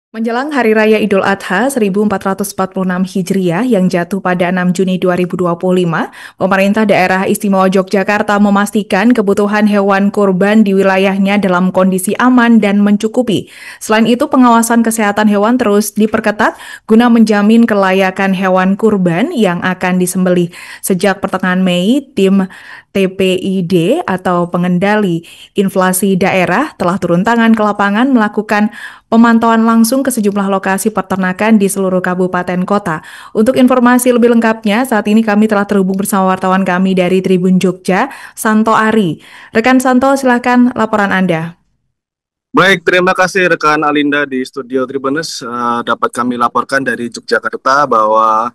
Menjelang Hari Raya Idul Adha 1446 Hijriah yang jatuh pada 6 Juni 2025, pemerintah daerah istimewa Yogyakarta memastikan kebutuhan hewan kurban di wilayahnya dalam kondisi aman dan mencukupi. Selain itu, pengawasan kesehatan hewan terus diperketat guna menjamin kelayakan hewan kurban yang akan disembelih. Sejak pertengahan Mei, tim TPID atau Pengendali Inflasi Daerah telah turun tangan ke lapangan melakukan pemantauan langsung ke sejumlah lokasi peternakan di seluruh kabupaten kota. Untuk informasi lebih lengkapnya, saat ini kami telah terhubung bersama wartawan kami dari Tribun Jogja, Santo Ari. Rekan Santo, silakan laporan Anda. Baik, terima kasih rekan Alinda di studio Tribunnews. Dapat kami laporkan dari Yogyakarta bahwa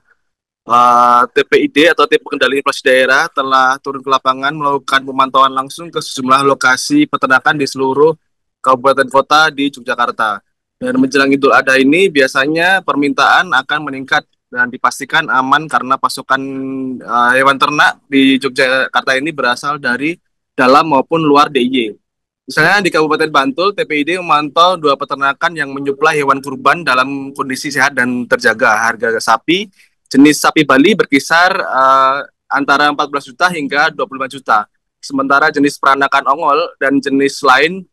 TPID atau Tim Pengendali Inflasi Daerah telah turun ke lapangan melakukan pemantauan langsung ke sejumlah lokasi peternakan di seluruh kabupaten kota di Yogyakarta. Dan menjelang Idul Adha ini biasanya permintaan akan meningkat dan dipastikan aman karena pasokan hewan ternak di Yogyakarta ini berasal dari dalam maupun luar DIY. Misalnya di Kabupaten Bantul, TPID memantau 2 peternakan yang menyuplai hewan kurban dalam kondisi sehat dan terjaga. Harga sapi jenis sapi Bali berkisar antara 14 juta hingga 25 juta. Sementara jenis peranakan ongol dan jenis lain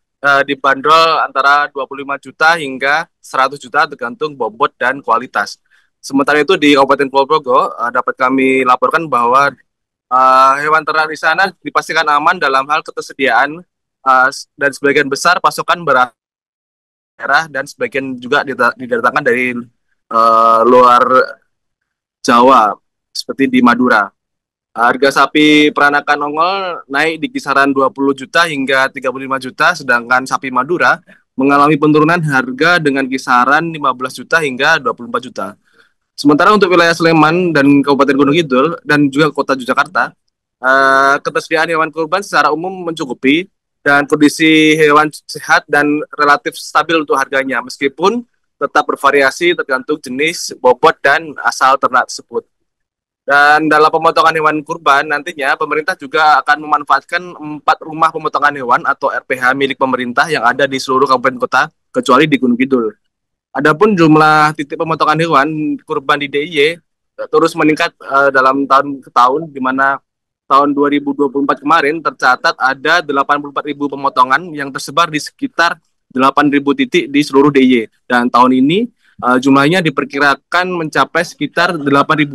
dibanderol antara 25 juta hingga 100 juta tergantung bobot dan kualitas. Sementara itu di Kabupaten Ponorogo dapat kami laporkan bahwa hewan ternak di sana dipastikan aman dalam hal ketersediaan dan sebagian besar pasokan daerah dan sebagian juga didatangkan dari luar Jawa seperti di Madura. Harga sapi peranakan ongol naik di kisaran 20 juta hingga 35 juta, sedangkan sapi Madura mengalami penurunan harga dengan kisaran 15 juta hingga 24 juta. Sementara untuk wilayah Sleman dan Kabupaten Gunung Kidul dan juga Kota Yogyakarta, ketersediaan hewan kurban secara umum mencukupi dan kondisi hewan sehat dan relatif stabil untuk harganya, meskipun tetap bervariasi tergantung jenis, bobot, dan asal ternak tersebut. Dan dalam pemotongan hewan kurban, nantinya pemerintah juga akan memanfaatkan 4 rumah pemotongan hewan atau RPH milik pemerintah yang ada di seluruh kabupaten kota, kecuali di Gunung Kidul. Adapun jumlah titik pemotongan hewan kurban di DIY terus meningkat dalam tahun ke tahun, di mana tahun 2024 kemarin tercatat ada 84.000 pemotongan yang tersebar di sekitar 8.000 titik di seluruh DIY. Dan tahun ini jumlahnya diperkirakan mencapai sekitar 8.600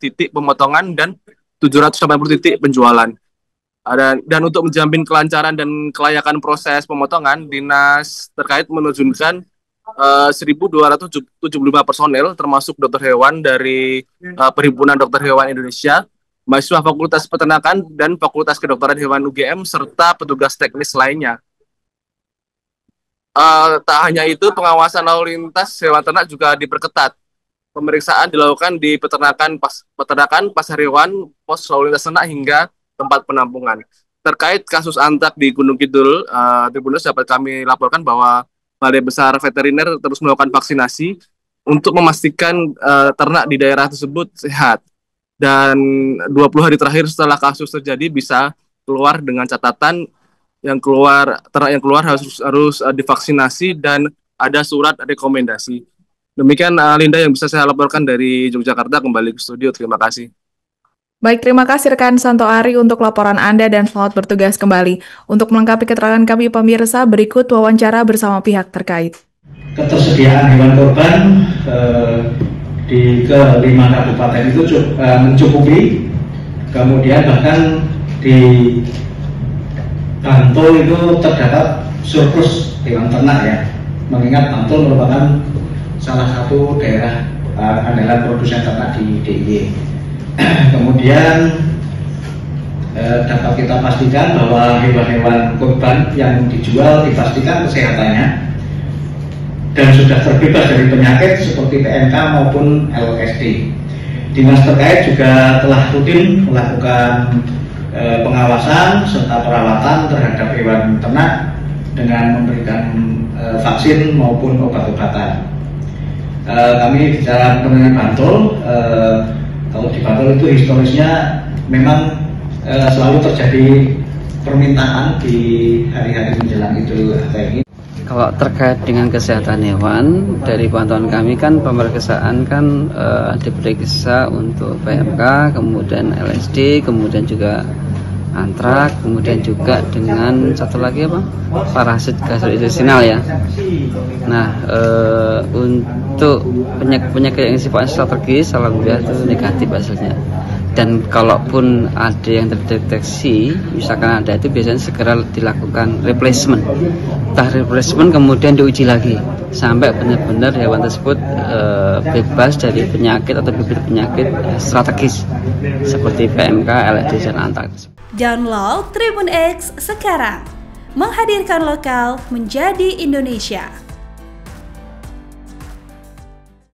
titik pemotongan dan 780 titik penjualan. Dan untuk menjamin kelancaran dan kelayakan proses pemotongan, dinas terkait menerjunkan 1.275 personel termasuk dokter hewan dari Perhimpunan Dokter Hewan Indonesia, mahasiswa Fakultas Peternakan dan Fakultas Kedokteran Hewan UGM, serta petugas teknis lainnya. Tak hanya itu, pengawasan lalu lintas hewan ternak juga diperketat. Pemeriksaan dilakukan di peternakan, pasar hewan, pos lalu lintas ternak hingga tempat penampungan. Terkait kasus antraks di Gunung Kidul, Tribunnews dapat kami laporkan bahwa Balai Besar Veteriner terus melakukan vaksinasi untuk memastikan ternak di daerah tersebut sehat. Dan 20 hari terakhir setelah kasus terjadi bisa keluar dengan catatan ternak yang keluar harus divaksinasi dan ada surat rekomendasi. Demikian Linda yang bisa saya laporkan dari Yogyakarta. Kembali ke studio, terima kasih. Baik, terima kasih rekan Santo Ari untuk laporan Anda dan selamat bertugas kembali. Untuk melengkapi keterangan kami pemirsa, berikut wawancara bersama pihak terkait. Ketersediaan hewan kurban di ke-5 kabupaten itu mencukupi, kemudian bahkan di Bantul itu terdapat surplus hewan ternak ya, mengingat Bantul merupakan salah satu daerah andalan produsen ternak di DIY. Kemudian dapat kita pastikan bahwa hewan-hewan kurban yang dijual dipastikan kesehatannya dan sudah terbebas dari penyakit seperti PMK maupun LSD. Dinas terkait juga telah rutin melakukan pengawasan serta perawatan terhadap hewan ternak dengan memberikan vaksin maupun obat-obatan. Kami bicara mengenai Bantul, kalau di Bantul itu historisnya memang selalu terjadi permintaan di hari-hari menjelang Idul Adha ini. Kalau terkait dengan kesehatan hewan, dari pantauan kami kan pemeriksaan kan diperiksa untuk PMK, kemudian LSD, kemudian juga antrak, kemudian juga dengan satu lagi apa? Parasit gastrointestinal ya. Nah, untuk penyakit yang sifatnya strategis, alhamdulillah itu negatif hasilnya. Dan kalaupun ada yang terdeteksi, misalkan ada, itu biasanya segera dilakukan replacement. Entah replacement kemudian diuji lagi sampai benar-benar hewan tersebut bebas dari penyakit atau bibit penyakit strategis seperti PMK, LSD, dan antrak. Download Tribun X sekarang, menghadirkan lokal menjadi Indonesia.